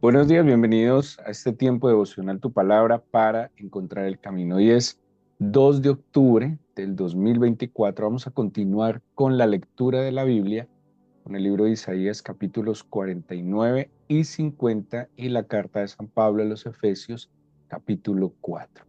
Buenos días, bienvenidos a este tiempo devocional Tu Palabra para encontrar el camino. Hoy es 2 de octubre del 2024. Vamos a continuar con la lectura de la Biblia, con el libro de Isaías capítulos 49 y 50 y la carta de San Pablo a los Efesios capítulo 4.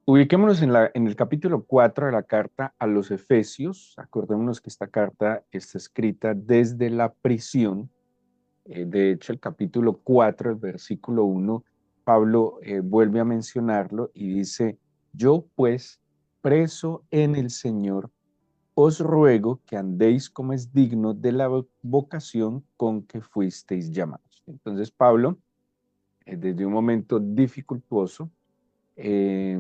Ubiquémonos en el capítulo 4 de la carta a los Efesios. Acordémonos que esta carta está escrita desde la prisión. De hecho, el capítulo 4, el versículo 1, Pablo vuelve a mencionarlo y dice: yo pues, preso en el Señor, os ruego que andéis como es digno de la vocación con que fuisteis llamados. Entonces Pablo, desde un momento dificultuoso, eh,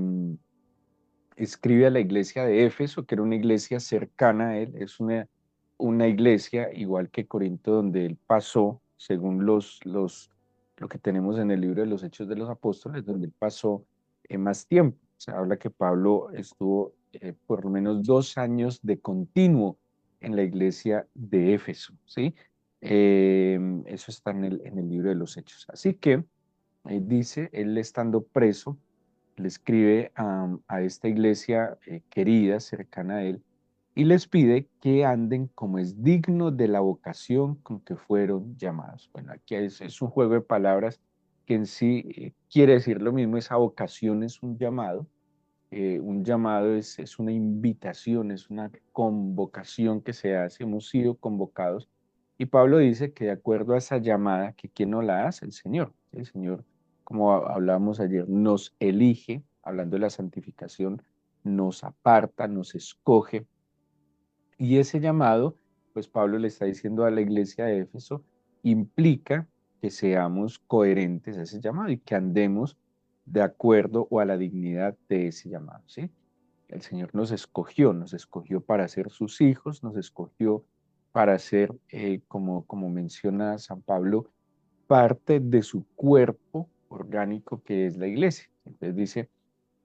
escribe a la iglesia de Éfeso, que era una iglesia cercana a él. Es una iglesia igual que Corinto, donde él pasó, según lo que tenemos en el libro de los Hechos de los Apóstoles, donde él pasó más tiempo. Se habla que Pablo estuvo por lo menos 2 años de continuo en la iglesia de Éfeso, ¿sí? Eso está en el libro de los Hechos. Así que dice, él estando preso, le escribe a esta iglesia querida, cercana a él, y les pide que anden como es digno de la vocación con que fueron llamados. Bueno, aquí es un juego de palabras que en sí quiere decir lo mismo. Esa vocación es un llamado es una invitación, es una convocación que se hace. Hemos sido convocados, y Pablo dice que de acuerdo a esa llamada, que ¿quién no la hace? El Señor. El Señor, como hablábamos ayer, nos elige, hablando de la santificación, nos aparta, nos escoge. Y ese llamado, pues Pablo le está diciendo a la iglesia de Éfeso, implica que seamos coherentes a ese llamado y que andemos de acuerdo o a la dignidad de ese llamado, ¿sí? El Señor nos escogió para ser sus hijos, nos escogió para ser, como menciona San Pablo, parte de su cuerpo orgánico que es la iglesia. Entonces dice,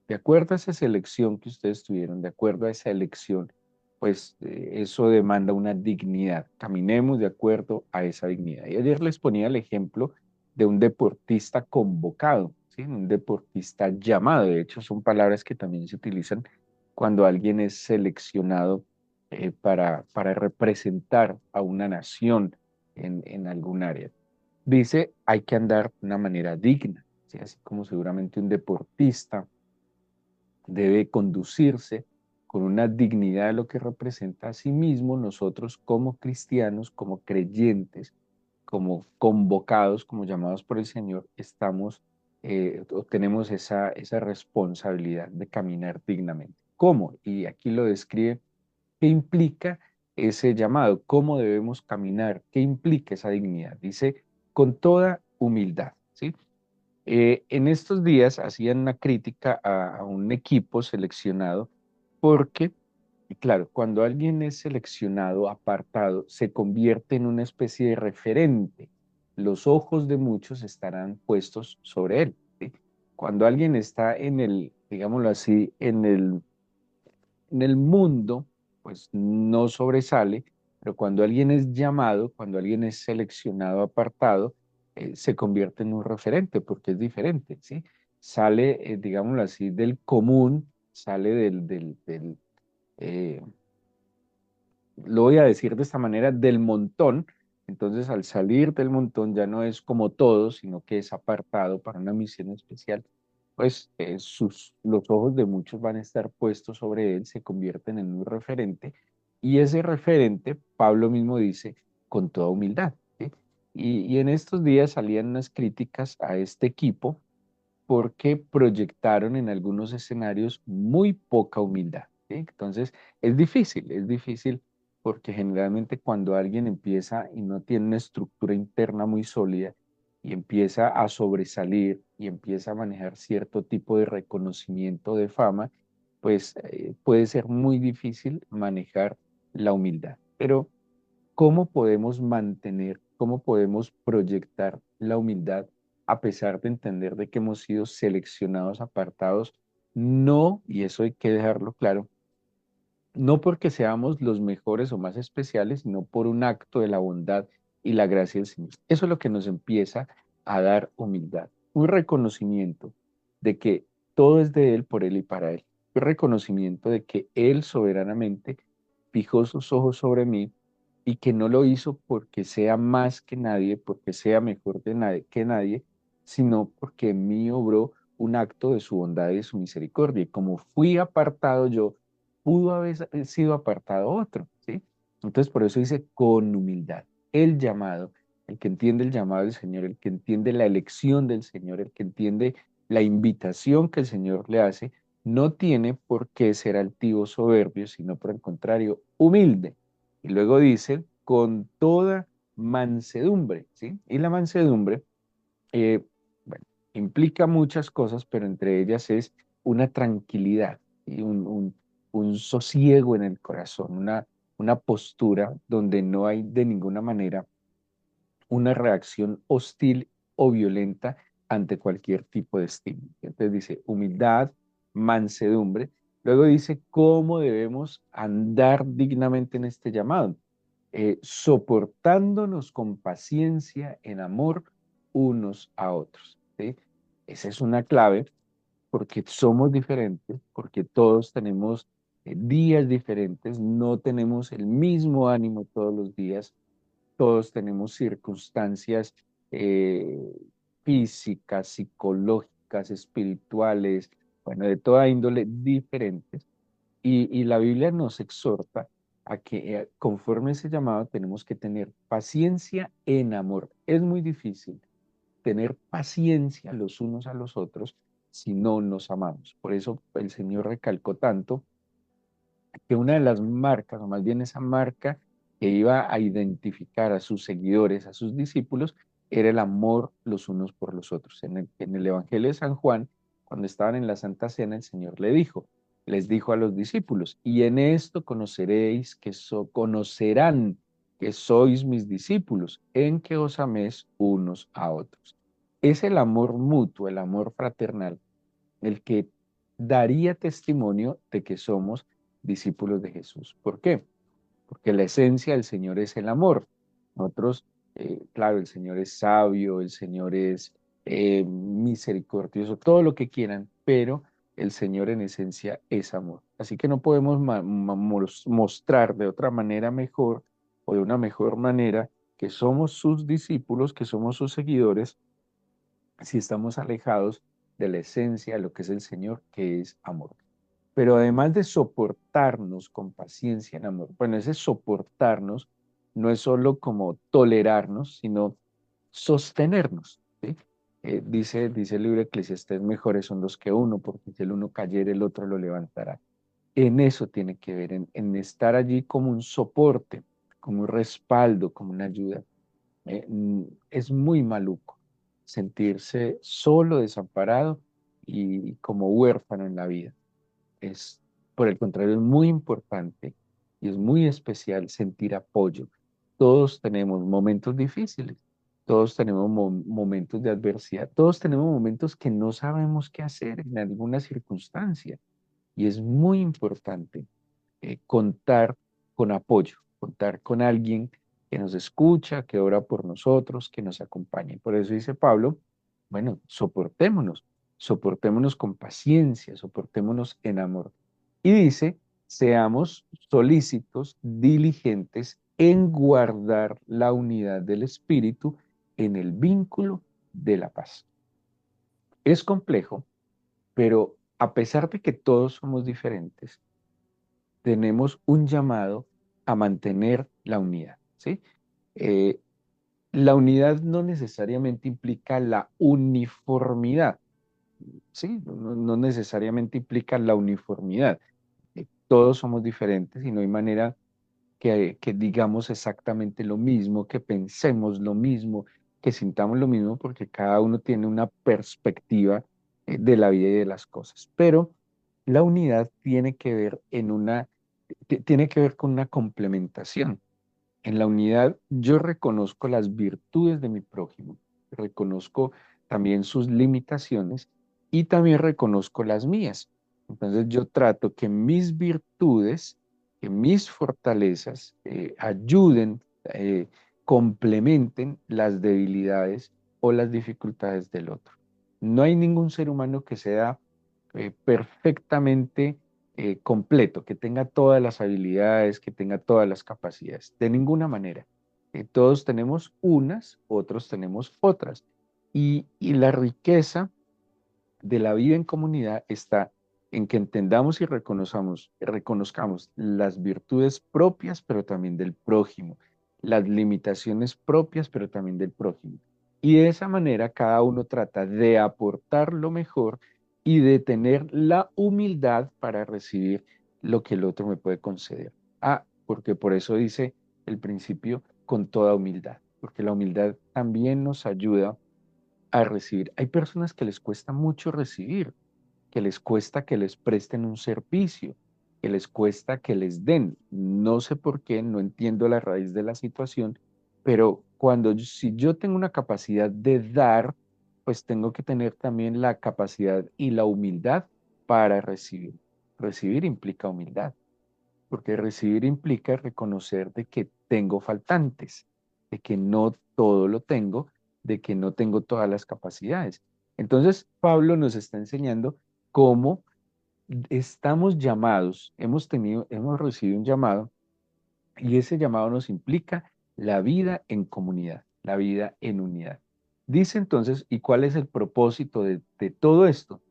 de acuerdo a esa selección que ustedes tuvieron, de acuerdo a esa elección, pues eso demanda una dignidad. Caminemos de acuerdo a esa dignidad. Y ayer les ponía el ejemplo de un deportista convocado, ¿sí? Un deportista llamado. De hecho, son palabras que también se utilizan cuando alguien es seleccionado para representar a una nación en algún área. Dice, hay que andar de una manera digna, ¿sí? Así como seguramente un deportista debe conducirse con una dignidad de lo que representa a sí mismo. Nosotros como cristianos, como creyentes, como convocados, como llamados por el Señor, estamos o tenemos esa responsabilidad de caminar dignamente. ¿Cómo? Y aquí lo describe. ¿Qué implica ese llamado? ¿Cómo debemos caminar? ¿Qué implica esa dignidad? Dice, con toda humildad, ¿sí? En estos días hacían una crítica a un equipo seleccionado porque, claro, cuando alguien es seleccionado, apartado, se convierte en una especie de referente. Los ojos de muchos estarán puestos sobre él, ¿sí? Cuando alguien está digámoslo así, en el mundo, pues no sobresale, pero cuando alguien es llamado, cuando alguien es seleccionado, apartado, se convierte en un referente porque es diferente, ¿sí? Sale, digámoslo así, del común, sale eh, lo voy a decir de esta manera, del montón. Entonces, al salir del montón ya no es como todos, sino que es apartado para una misión especial. Pues los ojos de muchos van a estar puestos sobre él, se convierten en un referente, y ese referente, Pablo mismo dice, con toda humildad, ¿sí? Y en estos días salían unas críticas a este equipo porque proyectaron en algunos escenarios muy poca humildad, ¿sí? Entonces, es difícil porque generalmente cuando alguien empieza y no tiene una estructura interna muy sólida y empieza a sobresalir y empieza a manejar cierto tipo de reconocimiento, de fama, pues puede ser muy difícil manejar la humildad. Pero ¿cómo podemos mantener, cómo podemos proyectar la humildad a pesar de entender de que hemos sido seleccionados, apartados? No, y eso hay que dejarlo claro, no porque seamos los mejores o más especiales, sino por un acto de la bondad y la gracia del Señor. Eso es lo que nos empieza a dar humildad, un reconocimiento de que todo es de Él, por Él y para Él, un reconocimiento de que Él soberanamente fijó sus ojos sobre mí y que no lo hizo porque sea más que nadie, porque sea mejor que nadie, sino porque en mí obró un acto de su bondad y de su misericordia. Y como fui apartado yo, pudo haber sido apartado otro, ¿sí? Entonces, por eso dice con humildad. El llamado, el que entiende el llamado del Señor, el que entiende la elección del Señor, el que entiende la invitación que el Señor le hace, no tiene por qué ser altivo, soberbio, sino por el contrario, humilde. Y luego dice, con toda mansedumbre, ¿sí? Y la mansedumbre, eh, bueno, implica muchas cosas, pero entre ellas es una tranquilidad y un sosiego en el corazón, una postura donde no hay de ninguna manera una reacción hostil o violenta ante cualquier tipo de estímulo. Entonces dice humildad, mansedumbre. Luego dice cómo debemos andar dignamente en este llamado, soportándonos con paciencia en amor unos a otros. ¿Sí? Esa es una clave porque somos diferentes, porque todos tenemos días diferentes, no tenemos el mismo ánimo todos los días, todos tenemos circunstancias eh, físicas, psicológicas, espirituales, bueno, de toda índole diferentes. Y la Biblia nos exhorta a que conforme ese llamado tenemos que tener paciencia en amor. Es muy difícil tener paciencia los unos a los otros si no nos amamos. Por eso el Señor recalcó tanto que una de las marcas, o más bien esa marca que iba a identificar a sus seguidores, a sus discípulos, era el amor los unos por los otros. En el Evangelio de San Juan, cuando estaban en la Santa Cena, el Señor les dijo a los discípulos, y en esto conoceréis conocerán que sois mis discípulos, en que os améis unos a otros. Es el amor mutuo, el amor fraternal, el que daría testimonio de que somos discípulos de Jesús. ¿Por qué? Porque la esencia del Señor es el amor. Nosotros, claro, el Señor es sabio, el Señor es misericordioso, todo lo que quieran, pero el Señor en esencia es amor. Así que no podemos mostrar de otra manera mejor o de una mejor manera que somos sus discípulos, que somos sus seguidores, si estamos alejados de la esencia de lo que es el Señor, que es amor. Pero además de soportarnos con paciencia en amor, bueno, ese soportarnos no es solo como tolerarnos, sino sostenernos, ¿sí? Dice el libro de Eclesiastés, mejores son dos que uno, porque si el uno cayera, el otro lo levantará. En eso tiene que ver, en estar allí como un soporte, como un respaldo, como una ayuda. Es muy maluco sentirse solo, desamparado y como huérfano en la vida. Es, por el contrario, es muy importante y es muy especial sentir apoyo. Todos tenemos momentos difíciles, todos tenemos momentos de adversidad, todos tenemos momentos que no sabemos qué hacer en alguna circunstancia y es muy importante contar con apoyo, contar con alguien que nos escucha, que ora por nosotros, que nos acompañe. Por eso dice Pablo, bueno, soportémonos con paciencia, soportémonos en amor. Y dice, seamos solícitos, diligentes en guardar la unidad del Espíritu en el vínculo de la paz. Es complejo, pero a pesar de que todos somos diferentes, tenemos un llamado a mantener la unidad, ¿sí? Eh, la unidad no necesariamente implica la uniformidad, ¿sí? No necesariamente implica la uniformidad. Todos somos diferentes y no hay manera que digamos exactamente lo mismo, que pensemos lo mismo, que sintamos lo mismo, porque cada uno tiene una perspectiva de la vida y de las cosas. Pero la unidad tiene que ver en una tiene que ver con una complementación. En la unidad yo reconozco las virtudes de mi prójimo, reconozco también sus limitaciones y también reconozco las mías. Entonces yo trato que mis virtudes, que mis fortalezas ayuden, complementen las debilidades o las dificultades del otro. No hay ningún ser humano que sea perfectamente completo, que tenga todas las habilidades, que tenga todas las capacidades, de ninguna manera. Todos tenemos unas, otros tenemos otras. Y la riqueza de la vida en comunidad está en que entendamos y reconozcamos las virtudes propias, pero también del prójimo, las limitaciones propias, pero también del prójimo. Y de esa manera cada uno trata de aportar lo mejor y de tener la humildad para recibir lo que el otro me puede conceder. Ah, porque por eso dice el principio con toda humildad, porque la humildad también nos ayuda a recibir. Hay personas que les cuesta mucho recibir, que les cuesta que les presten un servicio, que les cuesta que les den. No sé por qué, no entiendo la raíz de la situación, pero si yo tengo una capacidad de dar, pues tengo que tener también la capacidad y la humildad para recibir. Recibir implica humildad, porque recibir implica reconocer de que tengo faltantes, de que no todo lo tengo, de que no tengo todas las capacidades. Entonces, Pablo nos está enseñando cómo estamos llamados, hemos recibido un llamado y ese llamado nos implica la vida en comunidad, la vida en unidad. Dice entonces, ¿y cuál es el propósito de todo esto?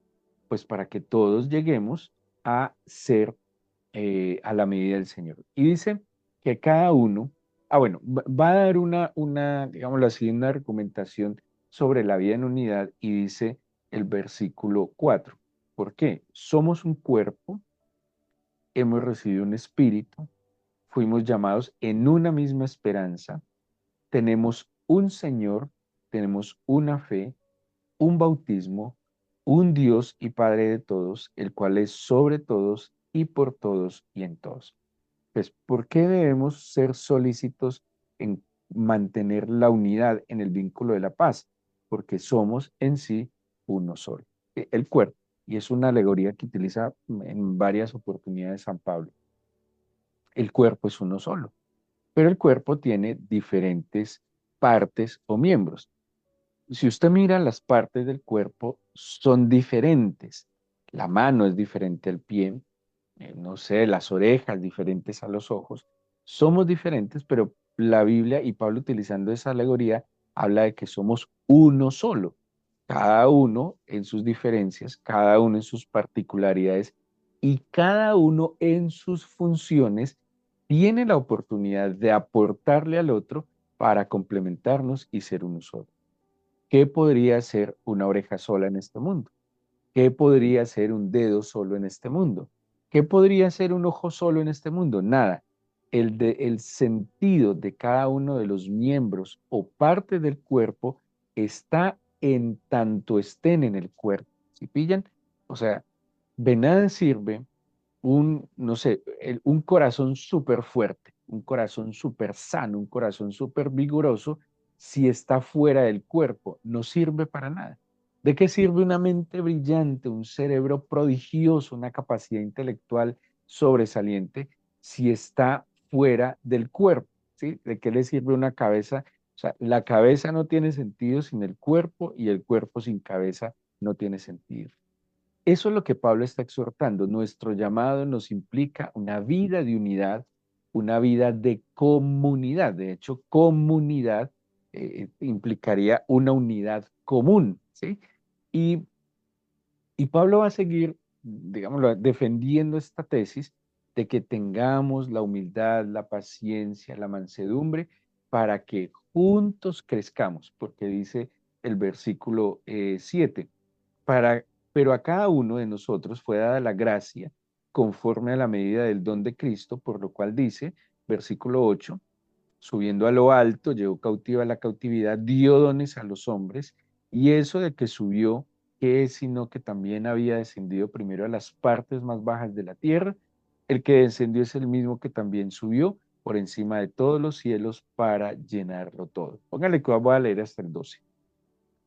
Pues para que todos lleguemos a ser a la medida del Señor. Y dice que cada uno, bueno, va a dar digámoslo así, una argumentación sobre la vida en unidad y dice el versículo 4. ¿Por qué? Somos un cuerpo, hemos recibido un espíritu, fuimos llamados en una misma esperanza, tenemos un Señor, tenemos una fe, un bautismo, un Dios y Padre de todos, el cual es sobre todos y por todos y en todos. Pues, ¿por qué debemos ser solícitos en mantener la unidad en el vínculo de la paz? Porque somos en sí uno solo, el cuerpo. Y es una alegoría que utiliza en varias oportunidades San Pablo. El cuerpo es uno solo, pero el cuerpo tiene diferentes partes o miembros. Si usted mira las partes del cuerpo, son diferentes. La mano es diferente al pie, no sé, las orejas diferentes a los ojos. Somos diferentes, pero la Biblia y Pablo utilizando esa alegoría habla de que somos uno solo, cada uno en sus diferencias, cada uno en sus particularidades y cada uno en sus funciones tiene la oportunidad de aportarle al otro para complementarnos y ser uno solo. ¿Qué podría ser una oreja sola en este mundo? ¿Qué podría ser un dedo solo en este mundo? ¿Qué podría ser un ojo solo en este mundo? Nada. El sentido de cada uno de los miembros o partes del cuerpo está en tanto estén en el cuerpo. ¿Sí pillan? O sea, de nada sirve no sé, un corazón súper fuerte, un corazón súper sano, un corazón súper vigoroso, si está fuera del cuerpo, no sirve para nada. ¿De qué sirve una mente brillante, un cerebro prodigioso, una capacidad intelectual sobresaliente si está fuera del cuerpo? ¿Sí? ¿De qué le sirve una cabeza? O sea, la cabeza no tiene sentido sin el cuerpo y el cuerpo sin cabeza no tiene sentido. Eso es lo que Pablo está exhortando. Nuestro llamado nos implica una vida de unidad, una vida de comunidad. De hecho, comunidad implicaría una unidad común, ¿sí? Y, y Pablo va a seguir, digámoslo, defendiendo esta tesis de que tengamos la humildad, la paciencia, la mansedumbre para que juntos crezcamos, porque dice el versículo 7 para, pero a cada uno de nosotros fue dada la gracia conforme a la medida del don de Cristo, por lo cual dice, versículo 8, subiendo a lo alto, llevó cautiva la cautividad, dio dones a los hombres, y eso de que subió, ¿qué es sino que también había descendido primero a las partes más bajas de la tierra? El que descendió es el mismo que también subió por encima de todos los cielos para llenarlo todo. Póngale que voy a leer hasta el 12.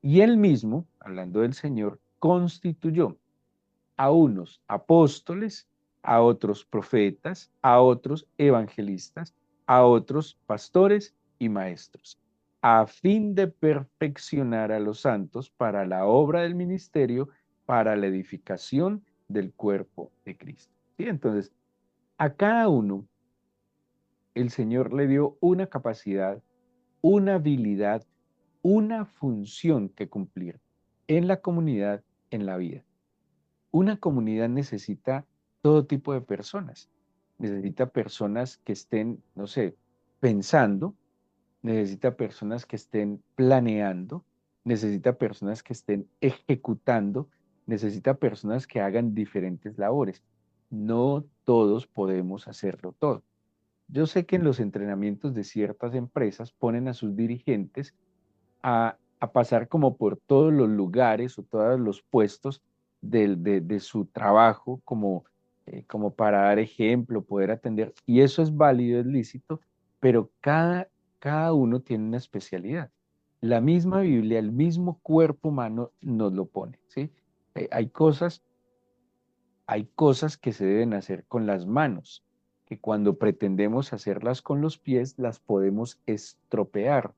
Y él mismo, hablando del Señor, constituyó a unos apóstoles, a otros profetas, a otros evangelistas, a otros pastores y maestros, a fin de perfeccionar a los santos para la obra del ministerio, para la edificación del cuerpo de Cristo. ¿Sí? Entonces, a cada uno el Señor le dio una capacidad, una habilidad, una función que cumplir en la comunidad, en la vida. Una comunidad necesita todo tipo de personas. Necesita personas que estén, no sé, pensando, necesita personas que estén planeando, necesita personas que estén ejecutando, necesita personas que hagan diferentes labores. No todos podemos hacerlo todo. Yo sé que en los entrenamientos de ciertas empresas ponen a sus dirigentes a pasar como por todos los lugares o todos los puestos de su trabajo como, como para dar ejemplo, poder atender. Y eso es válido, es lícito, pero cada uno tiene una especialidad. La misma Biblia, el mismo cuerpo humano nos lo pone, ¿sí? Hay hay cosas que se deben hacer con las manos, que cuando pretendemos hacerlas con los pies, las podemos estropear.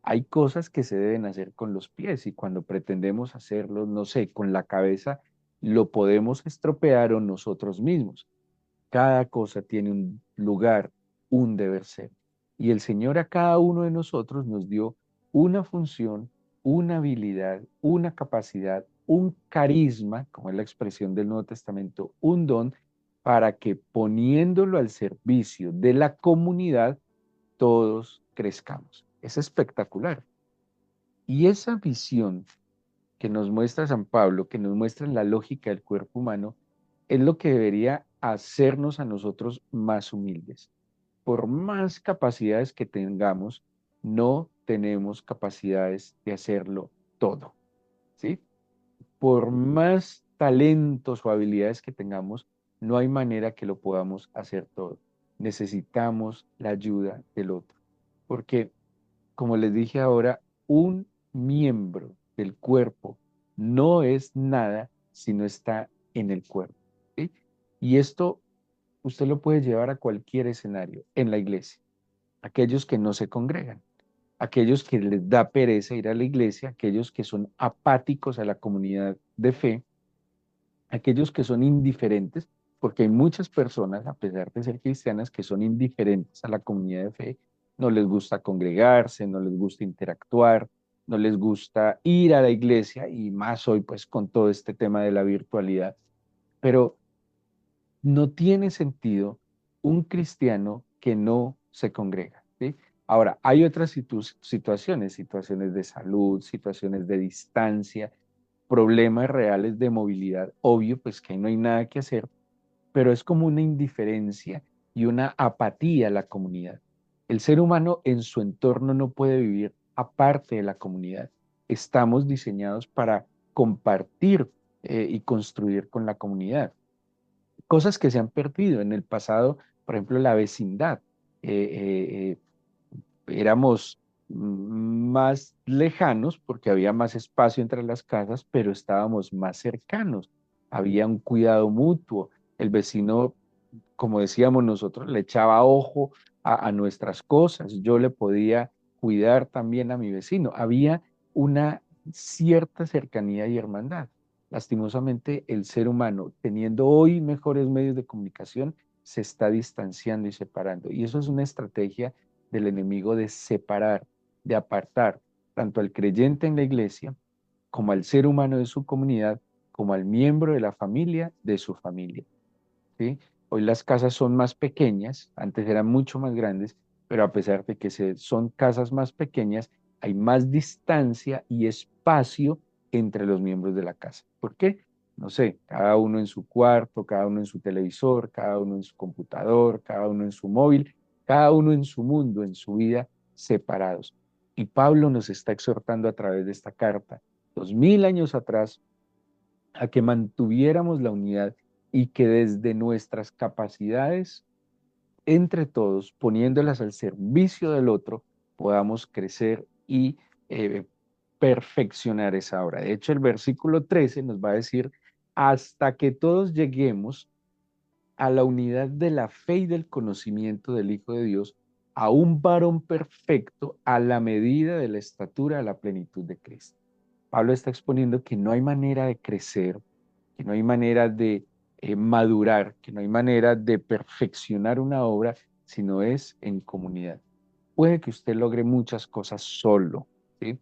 Hay cosas que se deben hacer con los pies y cuando pretendemos hacerlo, no sé, con la cabeza, lo podemos estropear o nosotros mismos. Cada cosa tiene un lugar, un deber ser. Y el Señor a cada uno de nosotros nos dio una función, una habilidad, una capacidad, un carisma, como es la expresión del Nuevo Testamento, un don, para que poniéndolo al servicio de la comunidad, todos crezcamos. Es espectacular. Y esa visión que nos muestra San Pablo, que nos muestra la lógica del cuerpo humano, es lo que debería hacernos a nosotros más humildes. Por más capacidades que tengamos, no tenemos capacidades de hacerlo todo, ¿sí? Por más talentos o habilidades que tengamos, no hay manera que lo podamos hacer todo. Necesitamos la ayuda del otro, porque como les dije ahora, un miembro del cuerpo no es nada si no está en el cuerpo. ¿Sí? Y esto usted lo puede llevar a cualquier escenario en la iglesia. Aquellos que no se congregan, aquellos que les da pereza ir a la iglesia, aquellos que son apáticos a la comunidad de fe, aquellos que son indiferentes, porque hay muchas personas, a pesar de ser cristianas, que son indiferentes a la comunidad de fe, no les gusta congregarse, no les gusta interactuar, no les gusta ir a la iglesia y más hoy pues con todo este tema de la virtualidad. Pero no tiene sentido un cristiano que no se congrega, ¿sí? Ahora, hay otras situaciones, situaciones de salud, situaciones de distancia, problemas reales de movilidad, obvio, pues que ahí no hay nada que hacer, pero es como una indiferencia y una apatía a la comunidad. El ser humano en su entorno no puede vivir aparte de la comunidad. Estamos diseñados para compartir y construir con la comunidad. Cosas que se han perdido en el pasado, por ejemplo, la vecindad. Éramos más lejanos porque había más espacio entre las casas, pero estábamos más cercanos. Había un cuidado mutuo. El vecino, como decíamos nosotros, le echaba ojo a nuestras cosas. Yo le podía cuidar también a mi vecino. Había una cierta cercanía y hermandad. Lastimosamente, el ser humano, teniendo hoy mejores medios de comunicación, se está distanciando y separando. Y eso es una estrategia del enemigo de separar, de apartar tanto al creyente en la iglesia como al ser humano de su comunidad, como al miembro de la familia de su familia. ¿Sí? Hoy las casas son más pequeñas, antes eran mucho más grandes, pero a pesar de que son casas más pequeñas, hay más distancia y espacio entre los miembros de la casa. ¿Por qué? No sé, cada uno en su cuarto, cada uno en su televisor, cada uno en su computador, cada uno en su móvil, cada uno en su mundo, en su vida, separados. Y Pablo nos está exhortando a través de esta carta, 2000 años atrás, a que mantuviéramos la unidad y que desde nuestras capacidades, entre todos, poniéndolas al servicio del otro, podamos crecer y eh, perfeccionar esa obra. De hecho, el versículo 13 nos va a decir, hasta que todos lleguemos a la unidad de la fe y del conocimiento del Hijo de Dios, a un varón perfecto a la medida de la estatura de la plenitud de Cristo. Pablo está exponiendo que no hay manera de crecer, que no hay manera de madurar, que no hay manera de perfeccionar una obra si no es en comunidad. Puede que usted logre muchas cosas solo, ¿sí?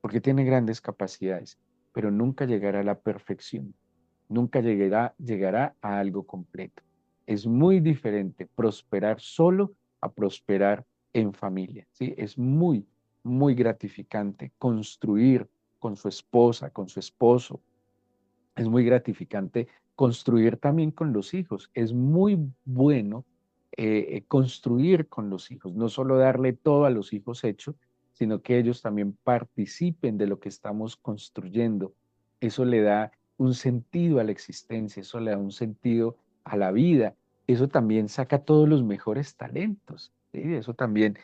Porque tiene grandes capacidades, pero nunca llegará a la perfección, nunca llegará a algo completo. Es muy diferente prosperar solo a prosperar en familia, ¿sí? Es muy, muy gratificante construir con su esposa, con su esposo. Es muy gratificante construir también con los hijos. Es muy bueno construir con los hijos, no solo darle todo a los hijos hecho, sino que ellos también participen de lo que estamos construyendo. Eso le da un sentido a la existencia, eso le da un sentido a la vida. Eso también saca todos los mejores talentos, ¿sí? Eso también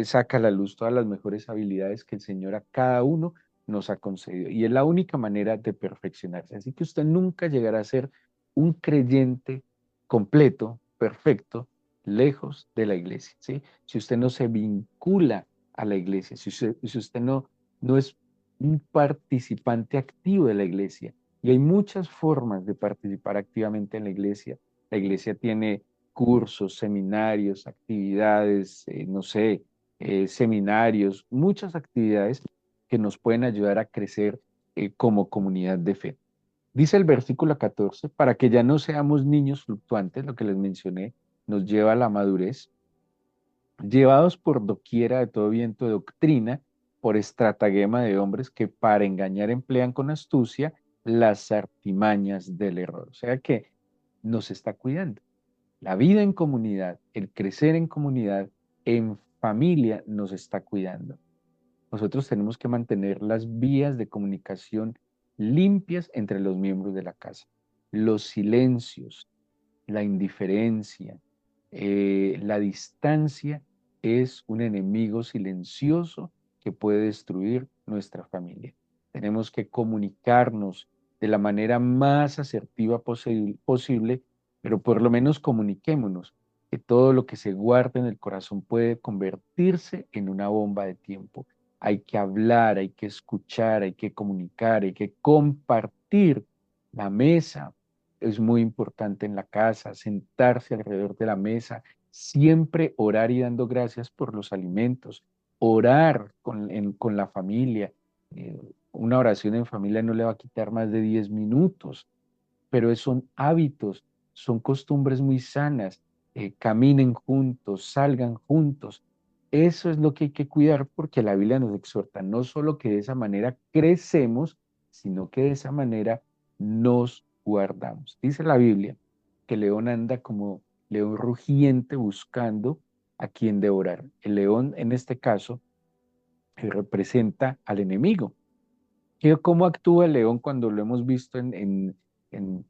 saca a la luz todas las mejores habilidades que el Señor a cada uno nos ha concedido. Y es la única manera de perfeccionarse. Así que usted nunca llegará a ser un creyente completo, perfecto, lejos de la iglesia, ¿sí? Si usted no se vincula a la iglesia, si usted no es un participante activo de la iglesia. Y hay muchas formas de participar activamente en la iglesia. La iglesia tiene cursos, seminarios, actividades, no sé, seminarios, muchas actividades que nos pueden ayudar a crecer como comunidad de fe. Dice el versículo 14, para que ya no seamos niños fluctuantes, lo que les mencioné, nos lleva a la madurez, llevados por doquiera de todo viento de doctrina, por estratagema de hombres que para engañar emplean con astucia las artimañas del error. O sea que nos está cuidando. La vida en comunidad, el crecer en comunidad, en familia, nos está cuidando. Nosotros tenemos que mantener las vías de comunicación limpias entre los miembros de la casa. Los silencios, la indiferencia, la distancia es un enemigo silencioso que puede destruir nuestra familia. Tenemos que comunicarnos de la manera más asertiva posible, pero por lo menos comuniquémonos, que todo lo que se guarda en el corazón puede convertirse en una bomba de tiempo. Hay que hablar, hay que escuchar, hay que comunicar, hay que compartir la mesa. Es muy importante en la casa, sentarse alrededor de la mesa, siempre orar y dando gracias por los alimentos, orar con la familia. Eh, una oración en familia no le va a quitar más de 10 minutos, pero son hábitos, son costumbres muy sanas. Caminen juntos, salgan juntos. Eso es lo que hay que cuidar porque la Biblia nos exhorta no solo que de esa manera crecemos, sino que de esa manera nos guardamos. Dice la Biblia que el león anda como león rugiente buscando a quien devorar. El león en este caso representa al enemigo. ¿Cómo actúa el león cuando lo hemos visto en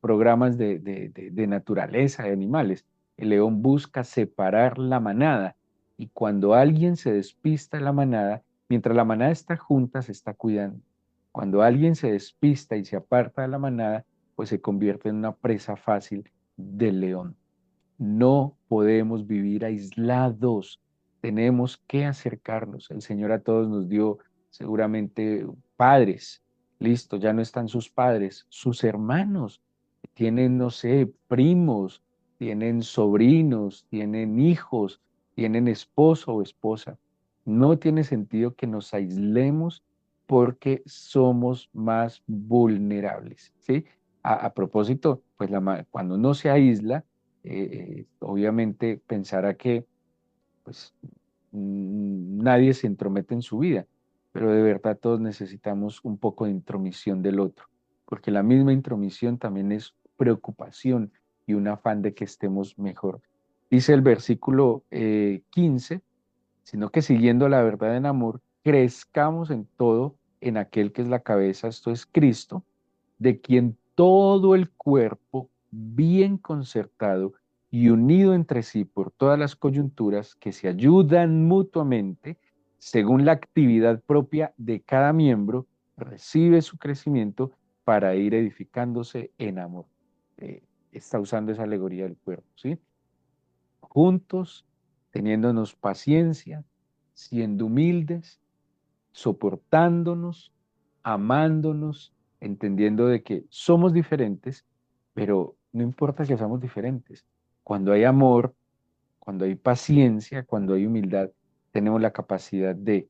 programas de naturaleza, de animales? El león busca separar la manada y cuando alguien se despista de la manada, mientras la manada está junta, se está cuidando. Cuando alguien se despista y se aparta de la manada, pues se convierte en una presa fácil del león. No podemos vivir aislados, tenemos que acercarnos. El Señor a todos nos dio seguramente padres, listo, ya no están sus padres, sus hermanos, tienen, no sé, primos, tienen sobrinos, tienen hijos, tienen esposo o esposa. No tiene sentido que nos aislemos porque somos más vulnerables, ¿sí? A propósito, pues cuando uno se aísla, obviamente pensará que pues nadie se entromete en su vida, pero de verdad todos necesitamos un poco de intromisión del otro, porque la misma intromisión también es preocupación y un afán de que estemos mejor. Dice el versículo 15, sino que siguiendo la verdad en amor, crezcamos en todo en aquel que es la cabeza, esto es Cristo, de quien todo el cuerpo, bien concertado y unido entre sí por todas las coyunturas que se ayudan mutuamente según la actividad propia de cada miembro, recibe su crecimiento para ir edificándose en amor. Está usando esa alegoría del cuerpo, ¿sí? Juntos, teniéndonos paciencia, siendo humildes, soportándonos, amándonos, entendiendo de que somos diferentes, pero no importa que seamos diferentes. Cuando hay amor, cuando hay paciencia, cuando hay humildad, tenemos la capacidad de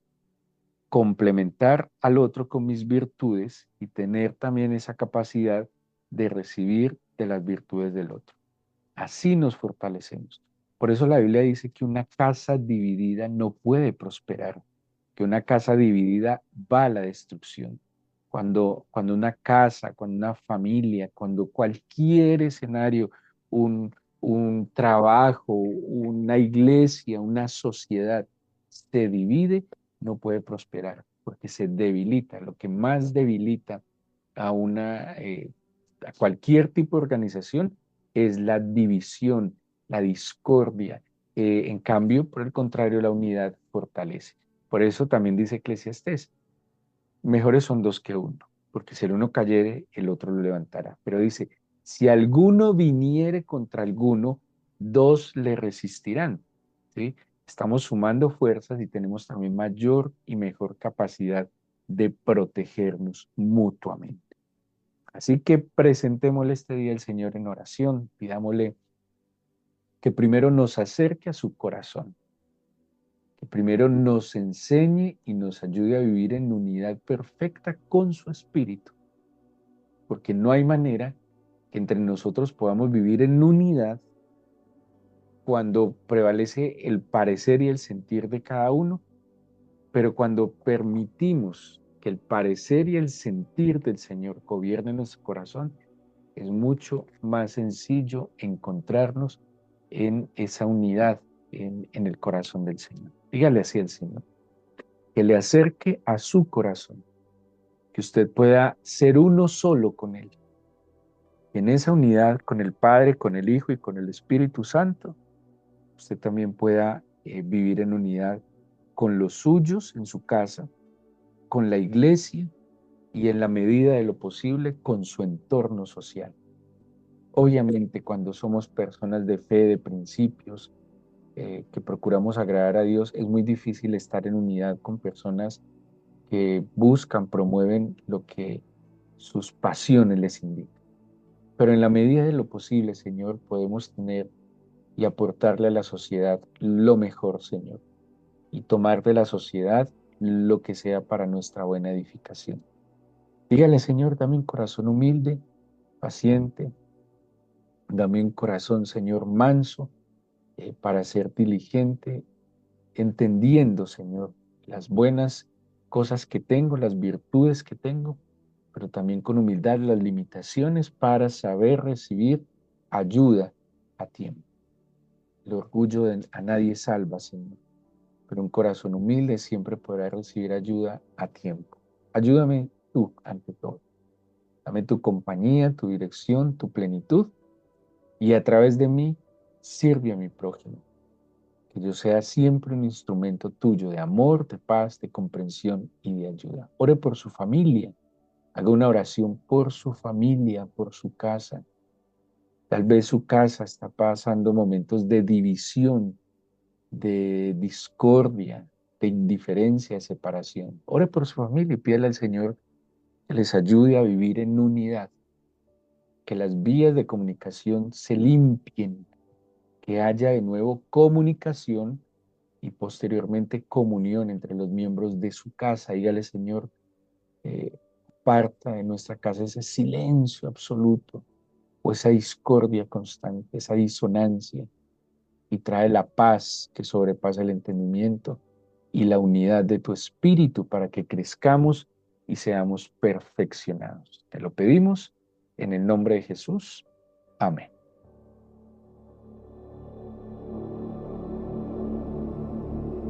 complementar al otro con mis virtudes y tener también esa capacidad de recibir de las virtudes del otro. Así nos fortalecemos. Por eso la Biblia dice que una casa dividida no puede prosperar, que una casa dividida va a la destrucción. Cuando una casa, cuando una familia, cuando cualquier escenario, un, un trabajo, una iglesia, una sociedad se divide, no puede prosperar, porque se debilita. Lo que más debilita a a cualquier tipo de organización es la división, la discordia. En cambio, por el contrario, la unidad fortalece. Por eso también dice Eclesiastés, mejores son dos que uno, porque si el uno cayere, el otro lo levantará. Pero dice, si alguno viniere contra alguno, dos le resistirán. ¿Sí? Estamos sumando fuerzas y tenemos también mayor y mejor capacidad de protegernos mutuamente. Así que presentémosle este día al Señor en oración, pidámosle que primero nos acerque a su corazón, que primero nos enseñe y nos ayude a vivir en unidad perfecta con su espíritu, porque no hay manera que entre nosotros podamos vivir en unidad cuando prevalece el parecer y el sentir de cada uno, pero cuando permitimos que el parecer y el sentir del Señor gobiernen nuestro corazón, es mucho más sencillo encontrarnos en esa unidad en el corazón del Señor. Dígale así al Señor, que le acerque a su corazón, que usted pueda ser uno solo con Él. Y en esa unidad con el Padre, con el Hijo y con el Espíritu Santo, usted también pueda vivir en unidad con los suyos en su casa, con la iglesia y en la medida de lo posible con su entorno social. Obviamente, cuando somos personas de fe, de principios, que procuramos agradar a Dios, es muy difícil estar en unidad con personas que buscan, promueven lo que sus pasiones les indican. Pero en la medida de lo posible, Señor, podemos tener y aportarle a la sociedad lo mejor, Señor, y tomar de la sociedad lo que sea para nuestra buena edificación. Dígale, Señor, dame un corazón humilde, paciente, dame un corazón, Señor, manso, para ser diligente, entendiendo, Señor, las buenas cosas que tengo, las virtudes que tengo, pero también con humildad las limitaciones para saber recibir ayuda a tiempo. El orgullo a nadie salva, Señor, pero un corazón humilde siempre podrá recibir ayuda a tiempo. Ayúdame tú ante todo. Dame tu compañía, tu dirección, tu plenitud, y a través de mí sirve a mi prójimo. Que yo sea siempre un instrumento tuyo de amor, de paz, de comprensión y de ayuda. Ore por su familia, haga una oración por su familia, por su casa. Tal vez su casa está pasando momentos de división, de discordia, de indiferencia, de separación. Ore por su familia y pídale al Señor que les ayude a vivir en unidad, que las vías de comunicación se limpien, que haya de nuevo comunicación y posteriormente comunión entre los miembros de su casa. Dígale, Señor, parta de nuestra casa ese silencio absoluto o esa discordia constante, esa disonancia, y trae la paz que sobrepasa el entendimiento y la unidad de tu espíritu para que crezcamos y seamos perfeccionados. Te lo pedimos en el nombre de Jesús. Amén.